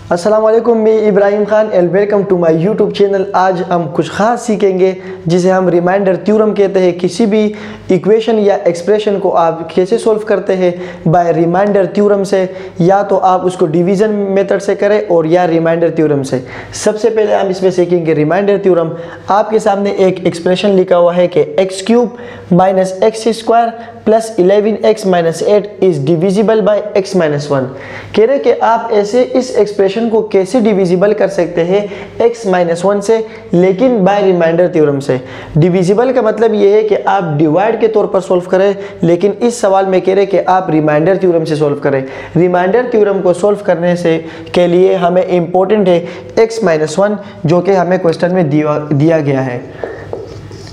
अस्सलाम वालेकुम, मैं Ibrahim Khan and welcome to my YouTube channel. आज हम कुछ ख़ास सीखेंगे जिसे हम रिमाइंडर थ्योरम कहते हैं। किसी भी इक्वेशन या एक्सप्रेशन को आप कैसे सॉल्व करते हैं बाय रिमाइंडर थ्योरम से, या तो आप उसको डिवीज़न मेथड से करें और या रिमाइंडर थ्योरम से। सबसे पहले हम इसमें सीखेंगे रिमाइंडर थ्योरम। आपके सामने एक एक्सप्रेशन लिखा हुआ है कि x³ minus x² plus 11x minus 8 is divisible by x minus 1। कह रहे कि आप ऐसे इस एक्सप्रेशन को कैसे डिविजिबल कर सकते हैं x माइनस 1 से, लेकिन बाय रिमाइंडर थ्योरम से। डिविजिबल का मतलब ये है कि आप डिवाइड के तौर पर सॉल्व करें, लेकिन इस सवाल में कह रहे कि आप रिमाइंडर थ्योरम से सॉल्व करें। रिमाइंडर थ्योरम को सॉल्व करने से के लिए हमें इंपॉर्टेंट है x माइनस 1, जो कि हमें क्वेश्चन में दिया गया है।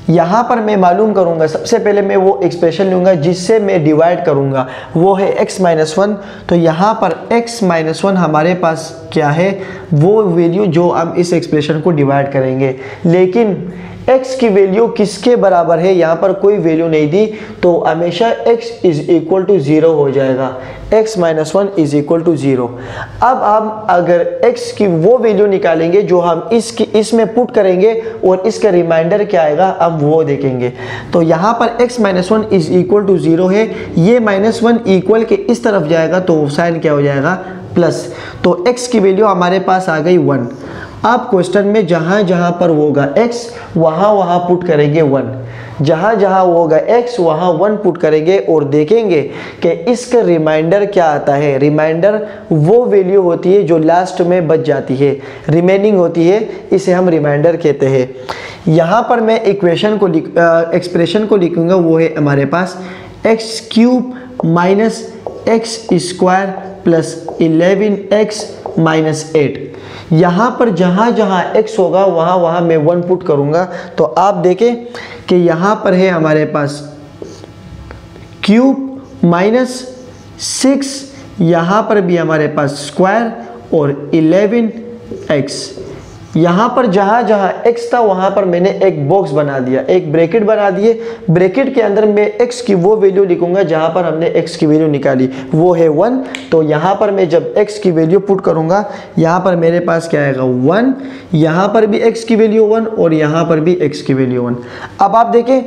यहाँ पर मैं मालूम करूँगा, सबसे पहले मैं वो एक्सप्रेशन लूँगा जिससे मैं डिवाइड करूँगा, वो है x माइनस 1। तो यहाँ पर x माइनस 1 हमारे पास क्या है, वो वैल्यू जो हम इस एक्सप्रेशन को डिवाइड करेंगे। लेकिन x की वैल्यू किसके बराबर है, यहाँ पर कोई वैल्यू नहीं दी, तो हमेशा x इज इक्वल टू 0 हो जाएगा। x minus 1 is equal to 0। अब हम अगर x की वो वैल्यू निकालेंगे जो हम इसमें पुट करेंगे और इसका रिमाइंडर क्या आएगा अब वो देखेंगे। तो यहाँ पर x minus 1 is equal to 0 है, ये माइनस 1 इक्वल के इस तरफ जाएगा तो साइन क्या हो जाएगा, प्लस। तो x की वैल्यू हमारे पास आ गई 1। आप क्वेश्चन में जहाँ जहाँ पर होगा x वहाँ पुट करेंगे 1, जहाँ जहाँ होगा x वहाँ 1 पुट करेंगे और देखेंगे कि इसका रिमाइंडर क्या आता है। रिमाइंडर वो वैल्यू होती है जो लास्ट में बच जाती है, रिमेनिंग होती है, इसे हम रिमाइंडर कहते हैं। यहाँ पर मैं एक्सप्रेशन को लिखूँगा, वो है हमारे पास x³ minus x² plus 11x minus 8। यहाँ पर जहाँ जहाँ x होगा वहाँ मैं 1 पुट करूँगा। तो आप देखें कि यहाँ पर है हमारे पास क्यूब माइनस 6, यहाँ पर भी हमारे पास स्क्वायर और 11x। यहाँ पर जहाँ जहाँ x था वहाँ पर मैंने एक बॉक्स बना दिया, एक ब्रैकेट बना दिए। ब्रैकेट के अंदर मैं x की वो वैल्यू लिखूंगा जहाँ पर हमने x की वैल्यू निकाली, वो है 1। तो यहाँ पर मैं जब x की वैल्यू पुट करूँगा, यहाँ पर मेरे पास क्या आएगा 1, यहाँ पर भी x की वैल्यू 1 और यहाँ पर भी x की वैल्यू 1। अब आप देखें,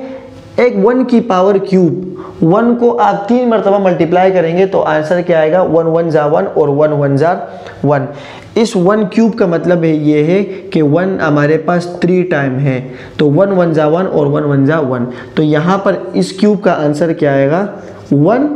एक 1 की पावर क्यूब, 1 को आप 3 मरतबा मल्टीप्लाई करेंगे तो आंसर क्या आएगा, 1 1 जा 1 और 1 1 जा 1। इस 1 क्यूब का मतलब है ये है कि 1 हमारे पास 3 टाइम है, तो 1 1 जा 1 और 1 1 जा 1। तो यहाँ पर इस क्यूब का आंसर क्या आएगा 1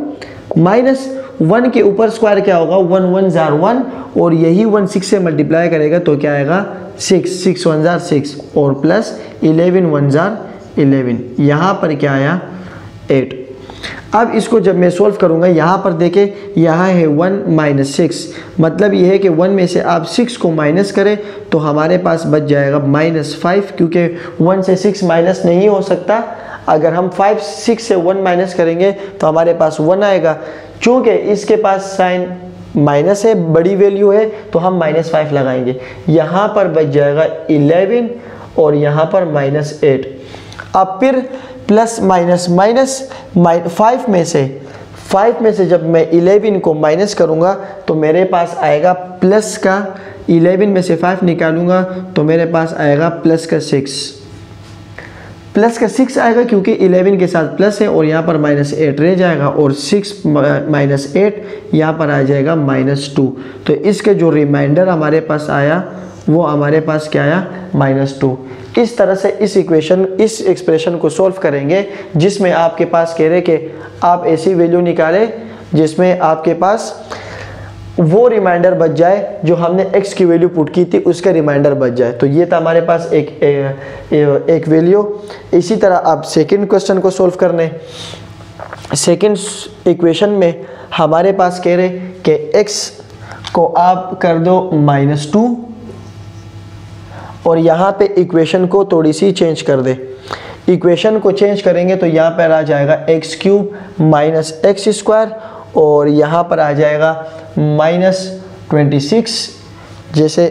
माइनस 1 के ऊपर स्क्वायर क्या होगा 1 1 जा 1, और यही 1 6 से मल्टीप्लाई करेगा तो क्या आएगा 6 6 1 जा 6 और प्लस 11 1 जा 11। यहाँ पर क्या आया 8। अब इसको जब मैं सॉल्व करूँगा, यहाँ पर देखें, यहाँ है 1 माइनस 6, मतलब ये है कि 1 में से आप 6 को माइनस करें तो हमारे पास बच जाएगा -5, क्योंकि 1 से 6 माइनस नहीं हो सकता। अगर हम 6 से 1 माइनस करेंगे तो हमारे पास 1 आएगा। चूँकि इसके पास साइन माइनस है, बड़ी वैल्यू है, तो हम -5 लगाएंगे। यहाँ पर बच जाएगा 11 और यहाँ पर -8। अब फिर प्लस माइनस 5 में से जब मैं 11 को माइनस करूँगा तो मेरे पास आएगा प्लस का, 11 में से 5 निकालूंगा तो मेरे पास आएगा प्लस का 6 आएगा, क्योंकि 11 के साथ प्लस है और यहाँ पर -8 रह जाएगा और 6 माइनस 8 यहाँ पर आ जाएगा -2। तो इसके जो रिमाइंडर हमारे पास आया वो हमारे पास क्या आया -2। इस तरह से इस एक्सप्रेशन को सॉल्व करेंगे जिसमें आपके पास कह रहे कि आप ऐसी वैल्यू निकालें जिसमें आपके पास वो रिमाइंडर बच जाए जो हमने x की वैल्यू पुट की थी, उसका रिमाइंडर बच जाए। तो ये था हमारे पास एक वैल्यू। इसी तरह आप सेकंड क्वेश्चन को सॉल्व करने, सेकंड इक्वेशन में हमारे पास कह रहे कि x को आप कर दो -2 और यहाँ पे इक्वेशन को थोड़ी सी चेंज कर दे। इक्वेशन को चेंज kरेंगे तो यहाँ पर आ जाएगा x³ माइनस x² और यहाँ पर आ जाएगा -26, जैसे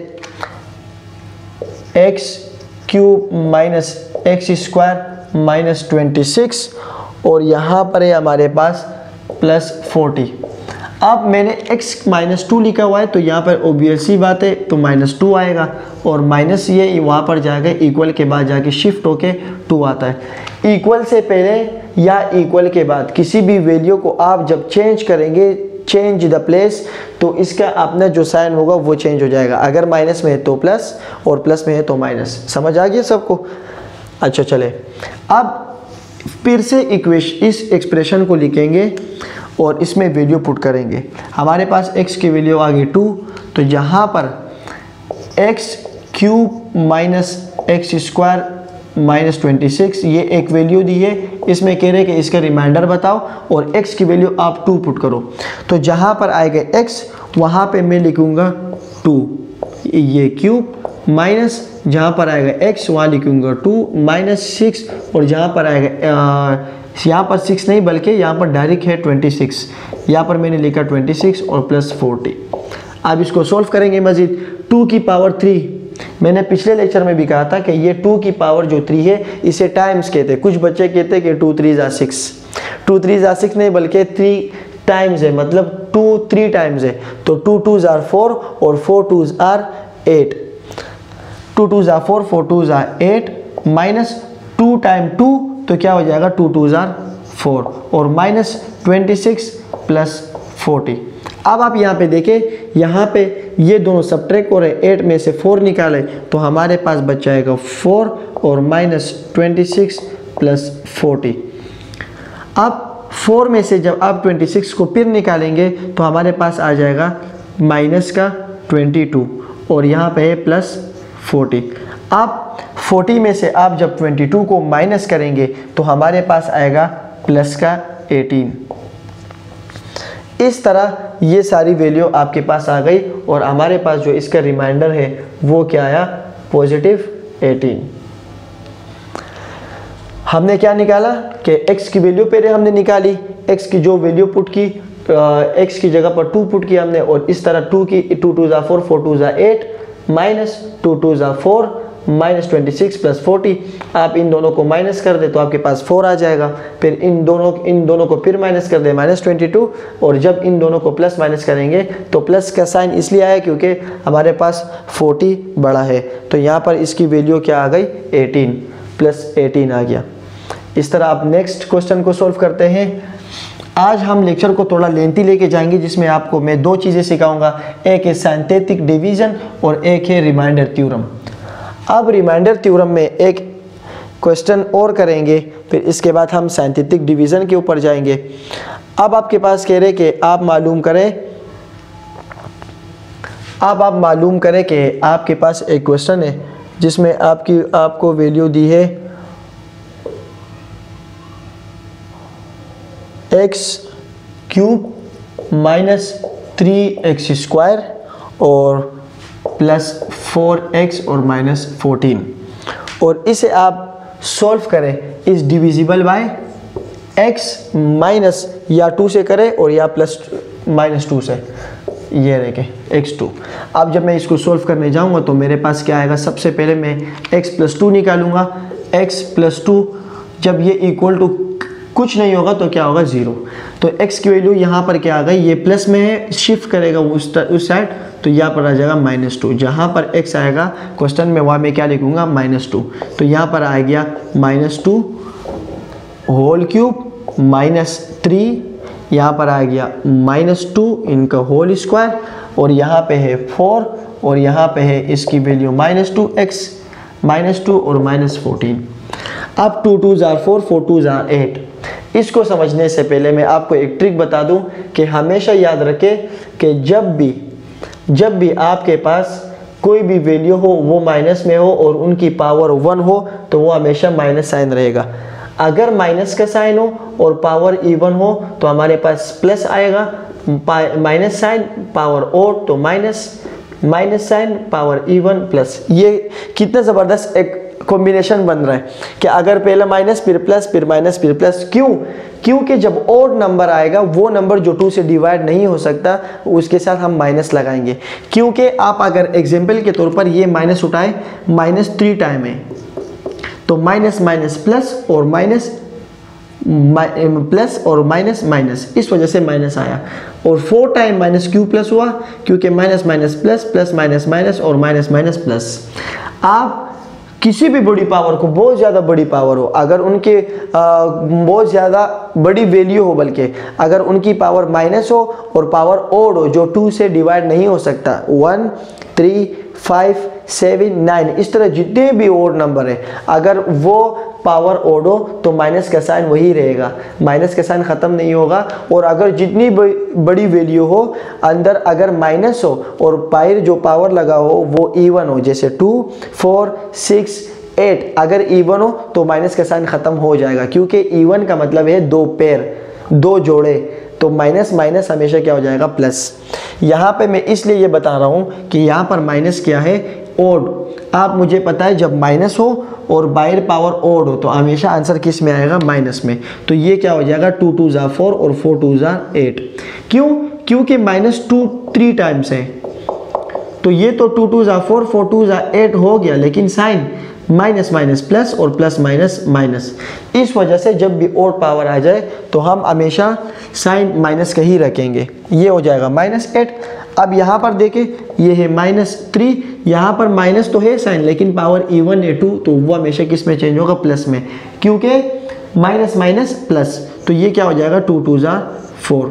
x³ माइनस x² माइनस 26 और यहाँ पर है हमारे पास +40। अब मैंने x -2 लिखा हुआ है तो यहाँ पर ऑब्वियसली बात है तो -2 आएगा और माइनस ये वहाँ पर जाकर इक्वल के बाद जाके शिफ्ट होके 2 आता है। इक्वल से पहले या इक्वल के बाद किसी भी वैल्यू को आप जब चेंज करेंगे, चेंज द प्लेस, तो इसका अपना जो साइन होगा वो चेंज हो जाएगा। अगर माइनस में है तो प्लस और प्लस में है तो माइनस। समझ आ गया सबको? अच्छा चले, अब फिर से इस एक्सप्रेशन को लिखेंगे और इसमें वैल्यू पुट करेंगे। हमारे पास x की वैल्यू आ गई 2, तो यहाँ पर x³ माइनस x² माइनस 26 ये एक वैल्यू दी है। इसमें कह रहे हैं कि इसका रिमाइंडर बताओ और x की वैल्यू आप 2 पुट करो। तो जहाँ पर आएगा x वहाँ पे मैं लिखूँगा 2 ये क्यूब, माइनस जहाँ पर आएगा x वहाँ लिखूँगा 2 माइनस 6, और जहाँ पर आएगा यहाँ पर 6 नहीं बल्कि यहाँ पर डायरेक्ट है 26, यहाँ पर मैंने लिखा 26 और प्लस 40। अब इसको सॉल्व करेंगे मजीद। 2 की पावर 3, मैंने पिछले लेक्चर में भी कहा था कि ये 2 की पावर जो 3 है इसे टाइम्स कहते हैं। कुछ बच्चे कहते हैं कि 2 3 = 6, 2 3 = 6 नहीं बल्कि 3 टाइम्स है, मतलब 2 3 टाइम्स है। तो 2 2 = 4 और 4 2 = 8, 2 2 = 4, 4 2 = 8 माइनस 2 टाइम 2 तो क्या हो जाएगा 2 2 = 4 और माइनस 26 प्लस 40। अब आप यहाँ पे देखें, यहाँ पे ये दोनों सब्ट्रैक्ट हो रहे हैं, 8 में से 4 निकाले तो हमारे पास बच जाएगा 4 और माइनस 26 प्लस 40। अब 4 में से जब आप 26 को फिर निकालेंगे तो हमारे पास आ जाएगा माइनस का 22 और यहाँ पे है प्लस 40। अब 40 में से आप जब 22 को माइनस करेंगे तो हमारे पास आएगा प्लस का 18। इस तरह ये सारी वैल्यू आपके पास आ गई और हमारे पास जो इसका रिमाइंडर है वो क्या आया, पॉजिटिव 18। हमने क्या निकाला कि x की वैल्यू पहले हमने निकाली, x की जो वैल्यू पुट की, x की जगह पर 2 पुट किया हमने, और इस तरह 2 की 2 2 = 4, 4 2 = 8 माइनस 2 2 = 4 माइनस 26 प्लस 40। आप इन दोनों को माइनस कर दे तो आपके पास 4 आ जाएगा। फिर इन दोनों को फिर माइनस कर दे माइनस 22, और जब इन दोनों को प्लस माइनस करेंगे तो प्लस का साइन इसलिए आया क्योंकि हमारे पास 40 बड़ा है। तो यहाँ पर इसकी वैल्यू क्या आ गई, 18 प्लस 18 आ गया। इस तरह आप नेक्स्ट क्वेश्चन को सॉल्व करते हैं। आज हम लेक्चर को थोड़ा लेंथी लेके जाएंगे जिसमें आपको मैं 2 चीज़ें सिखाऊंगा, एक है सिंथेटिक डिवीजन और एक है रिमाइंडर थ्योरम। अब रिमाइंडर थ्योरम में एक क्वेश्चन और करेंगे, फिर इसके बाद हम सिंथेटिक डिवीज़न के ऊपर जाएंगे। अब आपके पास कह रहे कि आप मालूम करें कि आपके पास एक क्वेश्चन है जिसमें आपको वैल्यू दी है x³ माइनस 3x² और प्लस 4x और माइनस 14, और इसे आप सॉल्व करें इस डिविजिबल बाय x माइनस या 2 से करें और या प्लस माइनस 2 से, ये देखें x2। अब जब मैं इसको सॉल्व करने जाऊंगा तो मेरे पास क्या आएगा, सबसे पहले मैं x + 2 निकालूंगा। x + 2 जब ये इक्वल टू कुछ नहीं होगा तो क्या होगा, 0। तो x की वैल्यू यहाँ पर क्या आ गई, ये प्लस में है, शिफ्ट करेगा उस साइड तो यहाँ पर आ जाएगा -2। जहाँ पर x आएगा क्वेश्चन में वहाँ मैं क्या लिखूँगा, -2। तो यहाँ पर आ गया -2 होल क्यूब माइनस 3, यहाँ पर आ गया -2 इनका होल स्क्वायर, और यहाँ पे है 4 और यहाँ पे है इसकी वैल्यू -2x -2 और -14। अब 2 2 = 4, 4 2 = 8। इसको समझने से पहले मैं आपको एक ट्रिक बता दूं कि हमेशा याद रखें कि जब भी आपके पास कोई भी वैल्यू हो वो माइनस में हो और उनकी पावर 1 हो तो वो हमेशा माइनस साइन रहेगा। अगर माइनस का साइन हो और पावर इवन हो तो हमारे पास प्लस आएगा, माइनस साइन पावर ओड तो minus sine power even plus. ये कितना ज़बरदस्त एक कॉम्बिनेशन बन रहा है कि अगर पहले माइनस फिर प्लस फिर माइनस फिर प्लस। क्योंकि जब ओड नंबर आएगा वो नंबर जो 2 से डिवाइड नहीं हो सकता उसके साथ हम माइनस लगाएंगे। क्योंकि आप अगर एग्जांपल के तौर पर ये माइनस उठाएं, -3 टाइम है तो माइनस माइनस प्लस और माइनस प्लस और माइनस माइनस, इस वजह से माइनस आया। और 4 टाइम माइनस क्यू प्लस हुआ, क्योंकि minus minus plus, plus minus minus और माइनस माइनस प्लस। आप किसी भी बड़ी पावर को, बहुत ज़्यादा बड़ी पावर हो, अगर उनके बहुत ज़्यादा बड़ी वैल्यू हो, बल्कि अगर उनकी पावर माइनस हो और पावर ओड हो जो 2 से डिवाइड नहीं हो सकता, 1, 3, 5, 7, 9, इस तरह जितने भी ओड नंबर है, अगर वो पावर ओड हो तो माइनस का साइन वही रहेगा, माइनस का साइन ख़त्म नहीं होगा। और अगर जितनी बड़ी वैल्यू हो, अंदर अगर माइनस हो और बाहर जो पावर लगा हो वो इवन हो, जैसे 2, 4, 6, 8, अगर इवन हो तो माइनस का साइन ख़त्म हो जाएगा, क्योंकि इवन का मतलब है 2 पेयर, 2 जोड़े, तो माइनस माइनस हमेशा क्या हो जाएगा, प्लस। यहाँ पे मैं इसलिए ये बता रहा हूँ कि यहाँ पर माइनस क्या है, ओड। आप मुझे पता है जब माइनस हो और बाहर पावर ओड हो तो हमेशा आंसर किस में आएगा, माइनस में। तो ये क्या हो जाएगा, 2 2 ज़ा 4 और 4 2 ज़ा 8। क्यों? क्योंकि माइनस 2 3 टाइम्स है, तो ये तो 2 2 ज़ा 4, 4 2 ज़ा 8 हो गया, लेकिन साइन माइनस माइनस प्लस और प्लस माइनस माइनस। इस वजह से जब भी ओड पावर आ जाए तो हम हमेशा साइन माइनस का ही रखेंगे। ये हो जाएगा -8। अब यहाँ पर देखें, ये है -3, यहाँ पर माइनस तो है साइन, लेकिन पावर इवन है 2, तो वो हमेशा किस में चेंज होगा, प्लस में, क्योंकि माइनस माइनस प्लस। तो ये क्या हो जाएगा, 2 2 ज़ा 4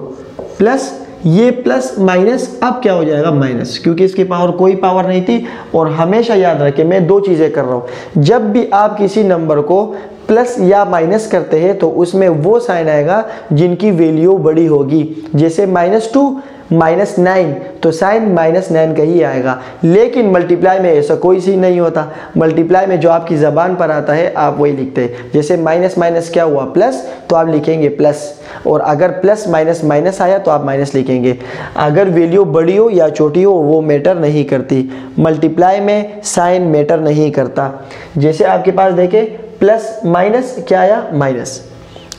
प्लस ये प्लस माइनस, अब क्या हो जाएगा, माइनस, क्योंकि इसकी पावर कोई पावर नहीं थी। और हमेशा याद रखें, मैं 2 चीज़ें कर रहा हूँ, जब भी आप किसी नंबर को प्लस या माइनस करते हैं तो उसमें वो साइन आएगा जिनकी वैल्यू बड़ी होगी। जैसे -2 -9, तो साइन -9 का ही आएगा। लेकिन मल्टीप्लाई में ऐसा कोई सी नहीं होता, मल्टीप्लाई में जो आपकी ज़बान पर आता है आप वही लिखते हैं। जैसे माइनस माइनस क्या हुआ, प्लस, तो आप लिखेंगे प्लस, और अगर प्लस माइनस माइनस आया तो आप माइनस लिखेंगे। अगर वैल्यू बड़ी हो या छोटी हो वो मैटर नहीं करती, मल्टीप्लाई में साइन मैटर नहीं करता। जैसे आपके पास देखें, प्लस माइनस क्या आया, माइनस।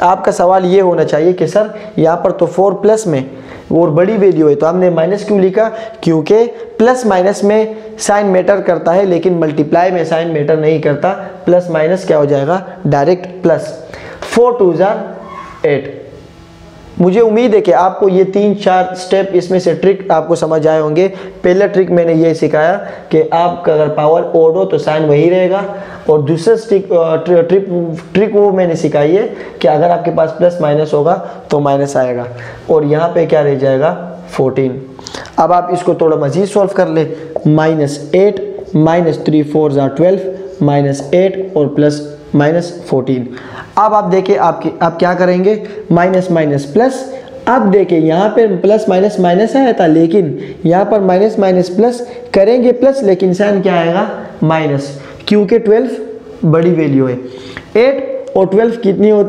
आपका सवाल ये होना चाहिए कि सर यहाँ पर तो 4 प्लस में और बड़ी वैल्यू है तो हमने माइनस क्यों लिखा, क्योंकि प्लस माइनस में साइन मैटर करता है, लेकिन मल्टीप्लाई में साइन मैटर नहीं करता। प्लस माइनस क्या हो जाएगा, डायरेक्ट प्लस। 4 2 ज़ा 8। मुझे उम्मीद है कि आपको ये 3-4 स्टेप इसमें से ट्रिक आपको समझ आए होंगे। पहला ट्रिक मैंने ये सिखाया कि आपका अगर पावर ओड हो तो साइन वही रहेगा, और दूसरा ट्रिक वो मैंने सिखाई है कि अगर आपके पास प्लस माइनस होगा तो माइनस आएगा, और यहाँ पे क्या रह जाएगा, 14। अब आप इसको थोड़ा मज़ीद सॉल्व कर ले, -8 -3 4 ज़ा 12 -8 और प्लस -14। अब आप देखिए आप क्या करेंगे, माइनस माइनस प्लस। अब देखिए यहाँ पे प्लस माइनस माइनस आया था, लेकिन यहाँ पर माइनस माइनस प्लस करेंगे प्लस, लेकिन साइन क्या आएगा, माइनस, क्योंकि 12 बड़ी वैल्यू है। 8 और 12 कितनी हो,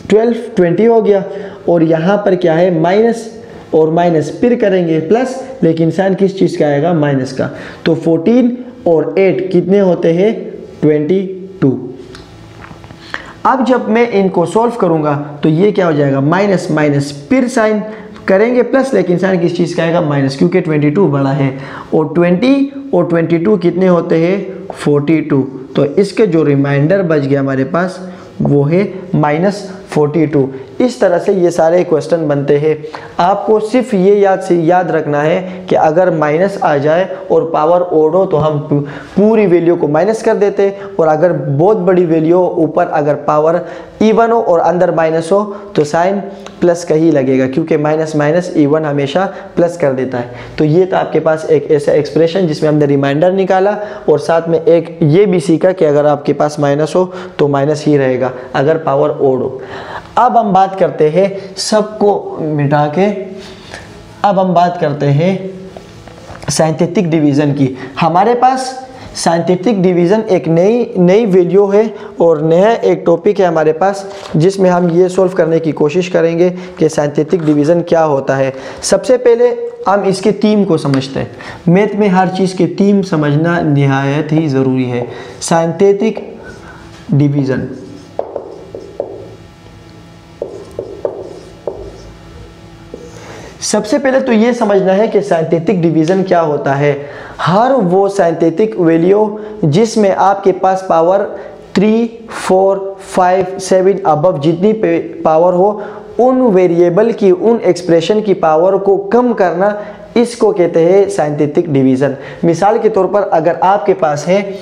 12 20 हो गया, और यहाँ पर क्या है, माइनस और माइनस, फिर करेंगे प्लस, लेकिन साइन किस चीज़ का आएगा, माइनस का। तो 14 और 8 कितने होते हैं, 22। अब जब मैं इनको सॉल्व करूंगा तो ये क्या हो जाएगा, माइनस माइनस, फिर साइन करेंगे प्लस, लेकिन साइन किस चीज़ का आएगा, माइनस, क्योंकि 22 बड़ा है, और 20 और 22 कितने होते हैं, 42। तो इसके जो रिमाइंडर बच गया हमारे पास वो है -42। इस तरह से ये सारे क्वेश्चन बनते हैं। आपको सिर्फ ये याद रखना है कि अगर माइनस आ जाए और पावर ओड हो तो हम पूरी वैल्यू को माइनस कर देते, और अगर बहुत बड़ी वैल्यू हो, ऊपर अगर पावर इवन हो और अंदर माइनस हो तो साइन प्लस का ही लगेगा, क्योंकि माइनस माइनस इवन हमेशा प्लस कर देता है। तो ये था आपके पास एक ऐसा एक्सप्रेशन जिसमें हमने रिमाइंडर निकाला, और साथ में एक ये भी सीखा कि अगर आपके पास माइनस हो तो माइनस ही रहेगा अगर पावर ओड हो। अब हम बात करते हैं, सबको मिटा के अब हम बात करते हैं साइंटिफिक डिवीज़न की। हमारे पास साइंटिफिक डिवीज़न एक नई वैल्यू है और नया एक टॉपिक है हमारे पास, जिसमें हम ये सॉल्व करने की कोशिश करेंगे कि साइंटिफिक डिवीज़न क्या होता है। सबसे पहले हम इसके थीम को समझते हैं। मैथ में हर चीज़ के थीम समझना निहायत ही ज़रूरी है। साइंटिफिक डिवीज़न, सबसे पहले तो ये समझना है कि साइंटिफिक डिवीज़न क्या होता है। हर वो साइंटिफिक वैल्यू जिसमें आपके पास पावर 3, 4, 5, 7 अबव जितनी पावर हो उन वेरिएबल की, उन एक्सप्रेशन की पावर को कम करना, इसको कहते हैं साइंटिफिक डिवीज़न। मिसाल के तौर पर अगर आपके पास है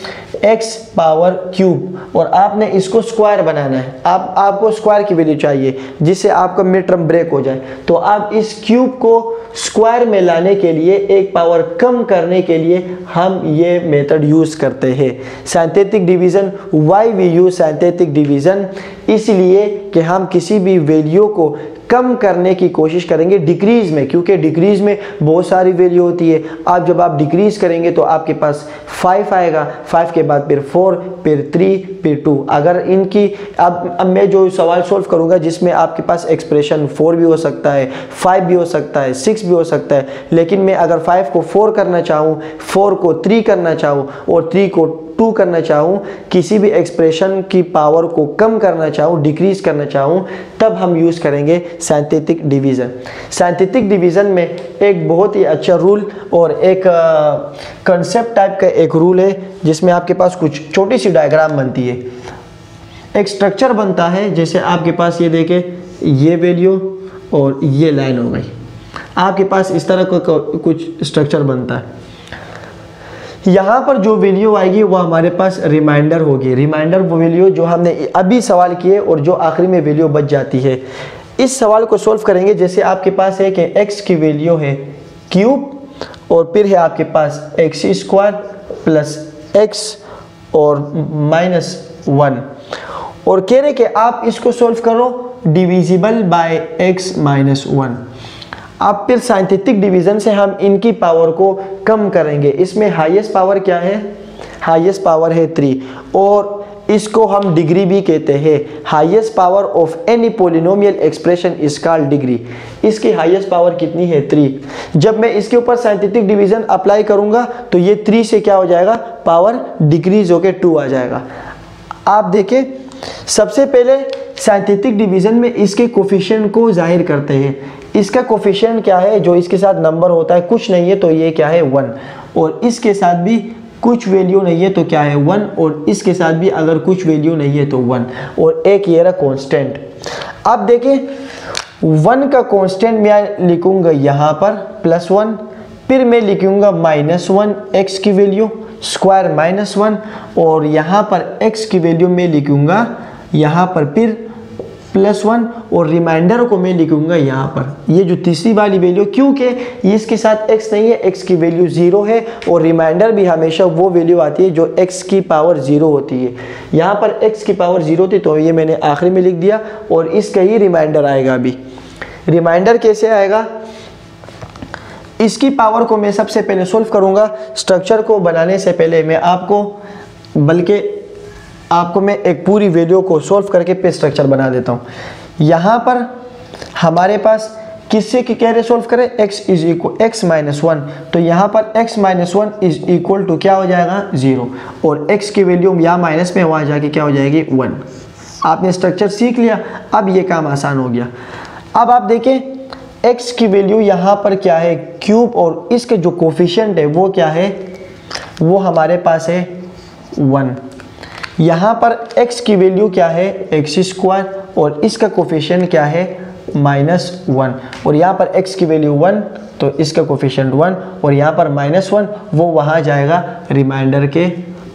x पावर क्यूब और आपने इसको स्क्वायर बनाना है, आपको स्क्वायर की वैल्यू चाहिए जिससे आपका मिड टर्म ब्रेक हो जाए, तो आप इस क्यूब को स्क्वायर में लाने के लिए, एक पावर कम करने के लिए हम ये मेथड यूज़ करते हैं scientific division. Why we use scientific division? इसलिए कि हम किसी भी वैल्यू को कम करने की कोशिश करेंगे डिक्रीज में, क्योंकि डिक्रीज में बहुत सारी वैल्यू होती है। जब आप डिक्रीज करेंगे तो आपके पास 5 आएगा, 5 के बाद फिर 4, फिर 3, फिर 2। अगर इनकी अब मैं जो सवाल सॉल्व करूंगा जिसमें आपके पास एक्सप्रेशन 4 भी हो सकता है, 5 भी हो सकता है, 6 भी हो सकता है, लेकिन मैं अगर 5 को 4 करना चाहूँ, 4 को 3 करना चाहूँ और 3 को 2 करना चाहूँ, किसी भी एक्सप्रेशन की पावर को कम करना चाहूँ, डिक्रीज करना चाहूँ, तब हम यूज़ करेंगे साइंटिफिक डिवीज़न। साइंटिफिक डिवीज़न में एक बहुत ही अच्छा रूल और एक कंसेप्ट टाइप का एक रूल है जिसमें आपके पास कुछ छोटी सी डायग्राम बनती है, एक स्ट्रक्चर बनता है। जैसे आपके पास ये देखे, ये वैल्यू और ये लाइन हो गई, आपके पास इस तरह का कुछ स्ट्रक्चर बनता है। यहाँ पर जो वैल्यू आएगी वो हमारे पास रिमाइंडर होगी। रिमाइंडर वो वैल्यू जो हमने अभी सवाल किए और जो आखिरी में वैल्यू बच जाती है। इस सवाल को सॉल्व करेंगे जैसे आपके पास है कि x की वैल्यू है क्यूब और फिर है आपके पास x स्क्वायर प्लस x और -1 और कह रहे कि आप इसको सॉल्व करो डिविजिबल बाय x -1। अब फिर साइंटिफिक डिवीज़न से हम इनकी पावर को कम करेंगे। इसमें हाईएस्ट पावर क्या है? हाईएस्ट पावर है 3 और इसको हम डिग्री भी कहते हैं। Highest power of any polynomial expression is called degree. इसकी हाईएस्ट पावर कितनी है? 3। जब मैं इसके ऊपर साइंटिफिक डिवीज़न अप्लाई करूंगा तो ये 3 से क्या हो जाएगा? पावर डिक्रीज होकर 2 आ जाएगा। आप देखें, सबसे पहले साइंटिफिक डिवीज़न में इसके कोफिशिएंट को जाहिर करते हैं। इसका कोफिशिएंट क्या है? जो इसके साथ नंबर होता है, कुछ नहीं है तो ये क्या है? 1। और इसके साथ भी कुछ वैल्यू नहीं है तो क्या है? 1। और इसके साथ भी अगर कुछ वैल्यू नहीं है तो 1। और एक ये रहा कांस्टेंट। अब देखें, 1 का कांस्टेंट मैं लिखूंगा यहाँ पर +1, फिर मैं लिखूंगा -1 x की वैल्यू स्क्वायर -1 और यहाँ पर x की वैल्यू मैं लिखूंगा यहाँ पर फिर +1 और रिमाइंडर को मैं लिखूंगा यहाँ पर। ये जो तीसरी वाली वैल्यू, क्योंकि इसके साथ x नहीं है, x की वैल्यू 0 है और रिमाइंडर भी हमेशा वो वैल्यू आती है जो x की पावर 0 होती है। यहाँ पर x की पावर 0 थी तो ये मैंने आखिरी में लिख दिया और इसका ही रिमाइंडर आएगा। अभी रिमाइंडर कैसे आएगा? इसकी पावर को मैं सबसे पहले सोल्व करूँगा। स्ट्रक्चर को बनाने से पहले मैं आपको मैं एक पूरी वैल्यू को सॉल्व करके पे स्ट्रक्चर बना देता हूँ। यहाँ पर हमारे पास किससे की कह रहे सॉल्व करें? x इज इक्वल x -1, तो यहाँ पर x -1 इज इक्वल टू क्या हो जाएगा? 0 और x की वैल्यू यहाँ माइनस में वहाँ जाके क्या हो जाएगी? 1। आपने स्ट्रक्चर सीख लिया, अब ये काम आसान हो गया। अब आप देखें, x की वैल्यू यहाँ पर क्या है? क्यूब और इसके जो कोफिशिएंट है वो क्या है? वो हमारे पास है 1। यहाँ पर x की वैल्यू क्या है? x स्क्वायर और इसका कोफिशिएंट क्या है? -1 और यहाँ पर x की वैल्यू 1 तो इसका कोफिशिएंट 1 और यहाँ पर -1 वो वहाँ जाएगा रिमाइंडर के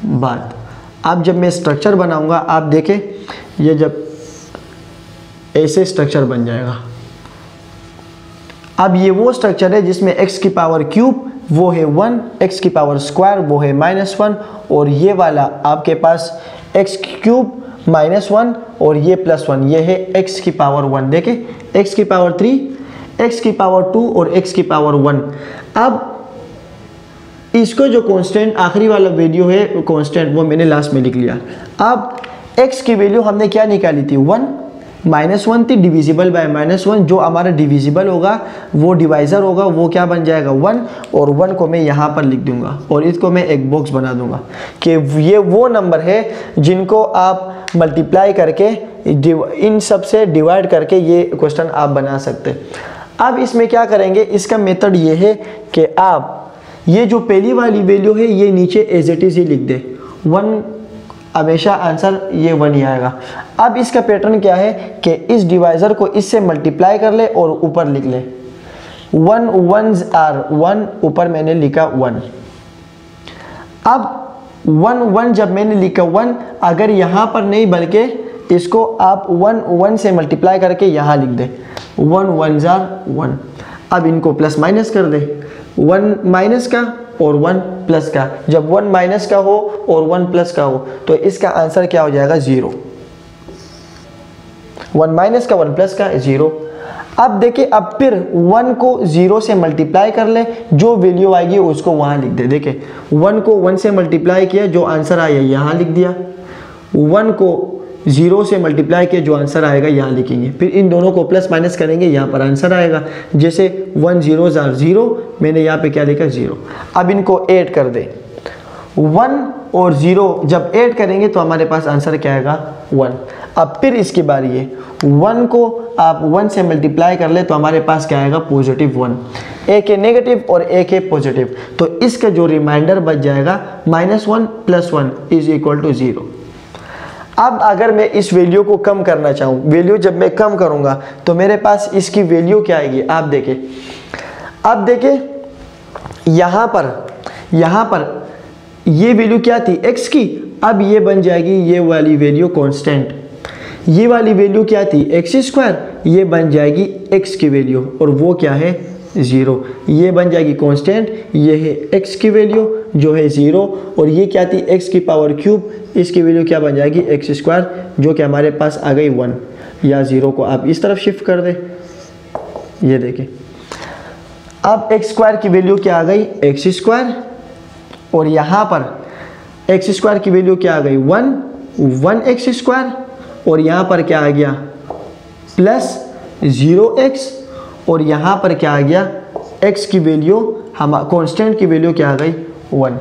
बाद। अब जब मैं स्ट्रक्चर बनाऊंगा, आप देखें, ये जब ऐसे स्ट्रक्चर बन जाएगा। अब ये वो स्ट्रक्चर है जिसमें x की पावर क्यूब वो है 1, x की पावर स्क्वायर वो है -1 और ये वाला आपके पास x क्यूब -1 और ये +1, ये है x की पावर 1। देखें, x की पावर 3, x की पावर 2 और x की पावर 1। अब इसको जो कांस्टेंट आखिरी वाला वैल्यू है कांस्टेंट, वो मैंने लास्ट में लिख लिया। अब x की वैल्यू हमने क्या निकाली थी? 1, -1 थी, डिविजिबल बाय -1। जो हमारा डिविजिबल होगा वो डिवाइजर होगा, वो क्या बन जाएगा? 1 और 1 को मैं यहाँ पर लिख दूंगा और इसको मैं एक बॉक्स बना दूंगा कि ये वो नंबर है जिनको आप मल्टीप्लाई करके इन सब से डिवाइड करके ये क्वेश्चन आप बना सकते हैं। अब इसमें क्या करेंगे? इसका मेथड ये है कि आप ये जो पहली वाली वैल्यू है ये नीचे एज इट इज ही लिख दे। 1 हमेशा आंसर ये 1 ही आएगा। अब इसका पैटर्न क्या है कि इस डिवाइज़र को इससे मल्टीप्लाई कर ले और ऊपर लिख ले 1 1s are 1, ऊपर मैंने लिखा 1। अब 1 1 जब मैंने लिखा 1, अगर यहाँ पर नहीं बल्कि इसको आप 1 1 से मल्टीप्लाई करके यहाँ लिख दे 1 1s are 1। अब इनको प्लस माइनस कर दे 1 माइनस का और 1 प्लस का। जब 1 माइनस का हो और 1 प्लस का हो तो इसका आंसर क्या हो जाएगा 0। 1 माइनस का 1 प्लस का 0। अब देखिए अब फिर 1 को 0 से मल्टीप्लाई कर ले, जो वैल्यू आएगी उसको वहाँ लिख दे। देखिए 1 को 1 से मल्टीप्लाई किया, जो आंसर आया यहाँ लिख दिया। 1 को 0 से मल्टीप्लाई किया, जो आंसर आएगा यहाँ लिखेंगे। फिर इन दोनों को प्लस माइनस करेंगे, यहाँ पर आंसर आएगा। जैसे 1 0s are 0, मैंने यहाँ पे क्या लिखा 0। अब इनको ऐड कर दे 1 और 0 जब ऐड करेंगे तो हमारे पास आंसर क्या आएगा 1। अब फिर इसकी बारी है 1 को आप 1 से मल्टीप्लाई कर ले तो हमारे पास क्या आएगा पॉजिटिव 1। एक है नेगेटिव और एक है पॉजिटिव, तो इसका जो रिमाइंडर बच जाएगा -1 + 1 = 0। अब अगर मैं इस वैल्यू को कम करना चाहूँ, वैल्यू जब मैं कम करूँगा तो मेरे पास इसकी वैल्यू क्या आएगी आप देखें। अब देखें यहाँ पर ये वैल्यू क्या थी x की, अब ये बन जाएगी ये वाली वैल्यू कांस्टेंट। ये वाली वैल्यू क्या थी x², ये बन जाएगी x की वैल्यू और वो क्या है 0। ये बन जाएगी कांस्टेंट, ये है x की वैल्यू जो है 0 और ये क्या थी x⁻³, इसकी वैल्यू क्या बन जाएगी x² जो कि हमारे पास आ गई 1। या 0 को आप इस तरफ शिफ्ट कर दे, ये देखें अब x² की वैल्यू क्या आ गई x² और यहाँ पर x² की वैल्यू क्या आ गई 1x² और यहाँ पर क्या आ गया +0x और यहाँ पर क्या आ गया x की वैल्यू हम कांस्टेंट की वैल्यू क्या आ गई 1।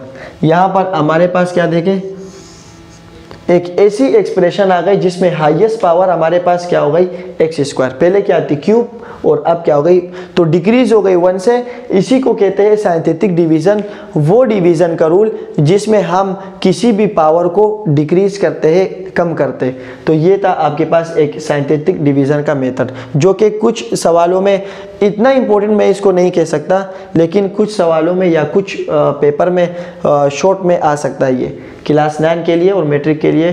यहाँ पर हमारे पास क्या देखें एक ऐसी एक्सप्रेशन आ गई जिसमें हाईएस्ट पावर हमारे पास क्या हो गई x²। पहले क्या थी क्यूब और अब क्या हो गई, तो डिक्रीज हो गई 1 से। इसी को कहते हैं साइंटिफिक डिवीज़न, वो डिवीज़न का रूल जिसमें हम किसी भी पावर को डिक्रीज करते हैं, कम करते हैं। तो ये था आपके पास एक साइंटिफिक डिवीज़न का मेथड, जो कि कुछ सवालों में इतना इम्पोर्टेंट मैं इसको नहीं कह सकता, लेकिन कुछ सवालों में या कुछ पेपर में शॉर्ट में आ सकता है। ये क्लास 9 के लिए और मैट्रिक के लिए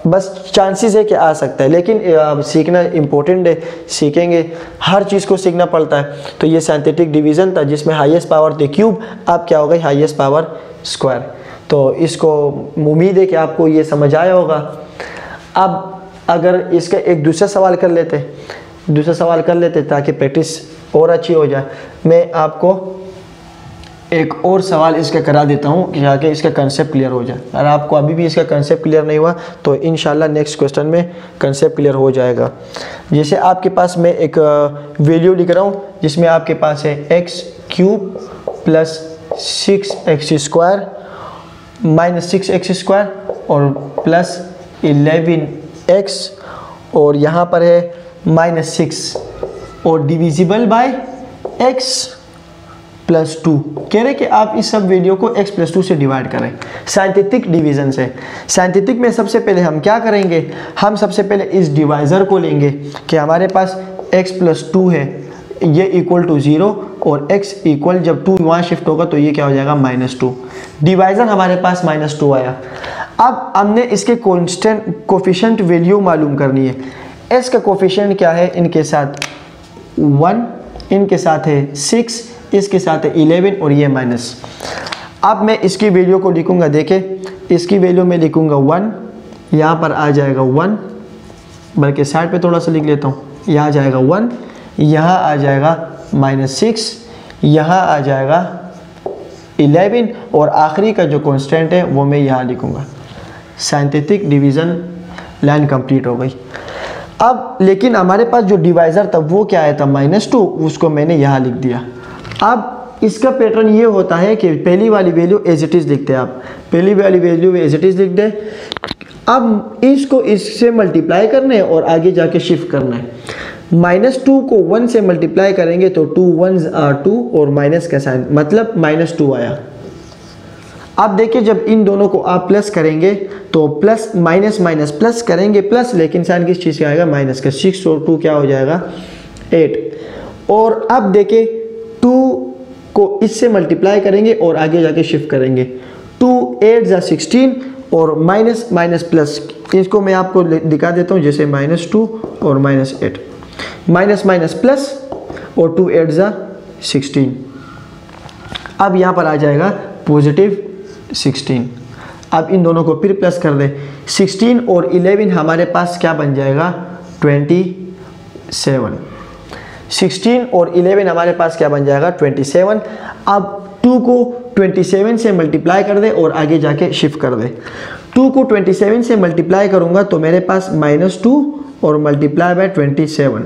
बस चांसेस है कि आ सकता है, लेकिन सीखना इम्पोर्टेंट है, सीखेंगे, हर चीज़ को सीखना पड़ता है। तो ये साइंटिफिक डिवीज़न था जिसमें हाईएस्ट पावर थी क्यूब, अब क्या हो गई हाईएस्ट पावर स्क्वायर। तो इसको उम्मीद है कि आपको ये समझ आया होगा। अब अगर इसका एक दूसरा सवाल कर लेते ताकि प्रैक्टिस और अच्छी हो जाए। मैं आपको एक और सवाल इसका करा देता हूँ कि जाके इसका कंसेप्ट क्लियर हो जाए। अगर आपको अभी भी इसका कंसेप्ट क्लियर नहीं हुआ तो इंशाल्लाह नेक्स्ट क्वेश्चन में कंसेप्ट क्लियर हो जाएगा। जैसे आपके पास मैं एक वैल्यू लिख रहा हूँ जिसमें आपके पास है x³ + 6x² -6x² और +11x और यहाँ पर है -6 और डिविजिबल बाय x +2। कह रहे कि आप इस सब वैल्यू को x + 2 से डिवाइड करें साइंटिफिक डिवीज़न से। साइंटिफिक में सबसे पहले हम क्या करेंगे, हम सबसे पहले इस डिवाइज़र को लेंगे कि हमारे पास x + 2 है, ये = 0 और x = जब 2 वहाँ शिफ्ट होगा तो ये क्या हो जाएगा -2। डिवाइज़र हमारे पास -2 आया। अब हमने इसके कांस्टेंट कोफिशिएंट वैल्यू मालूम करनी है। s का कोफिशिएंट क्या है, इनके साथ 1, इनके साथ है 6, इसके साथ है 11 और ये माइनस। अब मैं इसकी वैल्यू को लिखूंगा, देखें इसकी वैल्यू में लिखूंगा 1, यहाँ पर आ जाएगा 1, बल्कि साइड पे थोड़ा सा लिख लेता हूँ, यहाँ आ जाएगा 1, यहाँ आ जाएगा -6, यहाँ आ जाएगा 11 और आखिरी का जो कांस्टेंट है वो मैं यहाँ लिखूंगा। साइंटिफिक डिवीज़न लाइन कंप्लीट हो गई। अब लेकिन हमारे पास जो डिवाइज़र था वो क्या आया था -2, उसको मैंने यहाँ लिख दिया। अब इसका पैटर्न ये होता है कि पहली वाली वैल्यू एज इट इज़ लिखते हैं, आप पहली वाली वैल्यू एज इट इज़ लिख दें। अब इसको इससे मल्टीप्लाई करना है और आगे जाके शिफ्ट करना है। -2 को 1 से मल्टीप्लाई करेंगे तो 2 1s are 2 और माइनस का साइन मतलब -2 आया। अब देखिए जब इन दोनों को आप प्लस करेंगे तो प्लस माइनस माइनस प्लस करेंगे प्लस, लेकिन साइन किस चीज़ का आएगा, माइनस का। 6 और 2 क्या हो जाएगा, 8। और अब देखिए 2 को इससे मल्टीप्लाई करेंगे और आगे जाके शिफ्ट करेंगे। 2 8 जा 16 और माइनस माइनस प्लस, इसको मैं आपको दिखा देता हूँ, जैसे -2 और -8, माइनस माइनस प्लस और 2 8 जा 16। अब यहाँ पर आ जाएगा पॉजिटिव 16। अब इन दोनों को फिर प्लस कर दे, 16 और 11 हमारे पास क्या बन जाएगा, 27। 16 और 11 हमारे पास क्या बन जाएगा, 27। अब 2 को 27 से मल्टीप्लाई कर दे और आगे जाके शिफ्ट कर दे। 2 को 27 से मल्टीप्लाई करूंगा तो मेरे पास -2 और मल्टीप्लाई बाय 27।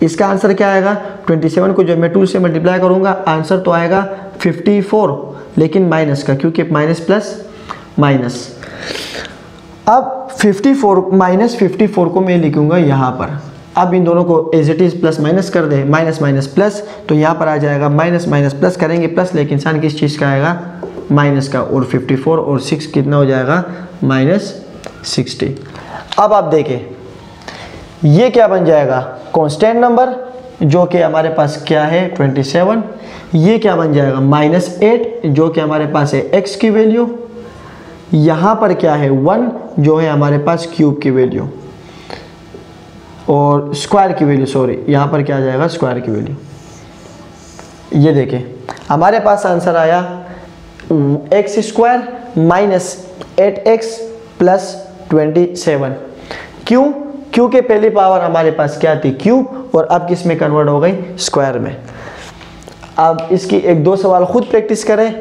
इसका आंसर क्या आएगा, 27 को जब मैं 2 से मल्टीप्लाई करूंगा आंसर तो आएगा 54, लेकिन माइनस का, क्योंकि माइनस प्लस माइनस। अब 54 को मैं लिखूंगा यहाँ पर। अब इन दोनों को as it is plus minus कर दे, माइनस माइनस प्लस, तो यहाँ पर आ जाएगा माइनस माइनस प्लस करेंगे प्लस, लेकिन साइन किस चीज़ का आएगा, माइनस का। और 54 और 6 कितना हो जाएगा, -60। अब आप देखें ये क्या बन जाएगा, कांस्टेंट नंबर जो कि हमारे पास क्या है 27। ये क्या बन जाएगा, -8 जो कि हमारे पास है x की वैल्यू। यहाँ पर क्या है 1 जो है हमारे पास क्यूब की वैल्यू, और स्क्वायर की वैल्यू, सॉरी यहाँ पर क्या आ जाएगा, स्क्वायर की वैल्यू। ये देखें हमारे पास आंसर आया x² -8x + 27। क्यों, क्योंकि पहली पावर हमारे पास क्या थी, क्यूब, और अब किस में कन्वर्ट हो गई, स्क्वायर में। अब इसकी 1-2 सवाल खुद प्रैक्टिस करें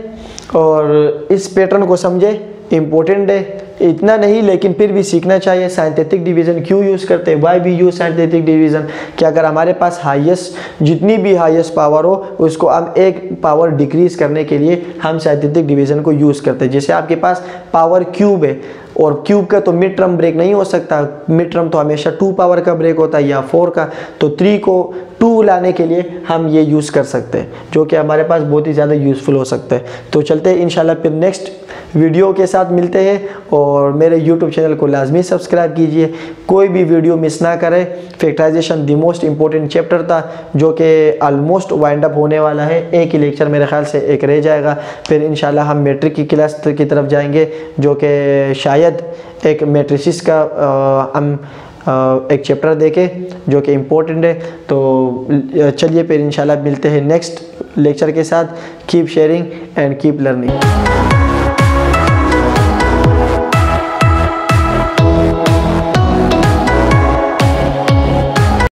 और इस पैटर्न को समझें, इम्पोर्टेंट है। इतना नहीं लेकिन फिर भी सीखना चाहिए। साइंथेटिक डिवीज़न क्यों यूज़ करते हैं, why we use synthetic division, कि अगर हमारे पास हाईएस्ट, जितनी भी हाईएस्ट पावर हो उसको हम एक पावर डिक्रीज़ करने के लिए हम साइंथेटिक डिवीज़न को यूज़ करते हैं। जैसे आपके पास पावर क्यूब है और क्यूब का तो मिड टर्म ब्रेक नहीं हो सकता, मिड टर्म तो हमेशा 2 पावर का ब्रेक होता है या 4 का, तो 3 को 2 लाने के लिए हम ये यूज़ कर सकते हैं, जो कि हमारे पास बहुत ही ज़्यादा यूज़फुल हो सकता है। तो चलते हैं इंशाल्लाह फिर नेक्स्ट वीडियो के साथ मिलते हैं, और मेरे YouTube चैनल को लाजमी सब्सक्राइब कीजिए, कोई भी वीडियो मिस ना करें। Factorization the most important chapter था जो कि ऑलमोस्ट वाइंड अप होने वाला है, एक ही लेक्चर मेरे ख्याल से एक रह जाएगा, फिर इंशाल्लाह हम मैट्रिक की क्लास की तरफ जाएंगे, जो कि शायद एक मैट्रिसिस का हम एक चैप्टर देखें जो कि इम्पोर्टेंट है। तो चलिए फिर इंशाल्लाह मिलते हैं नेक्स्ट लेक्चर के साथ। Keep sharing and keep learning.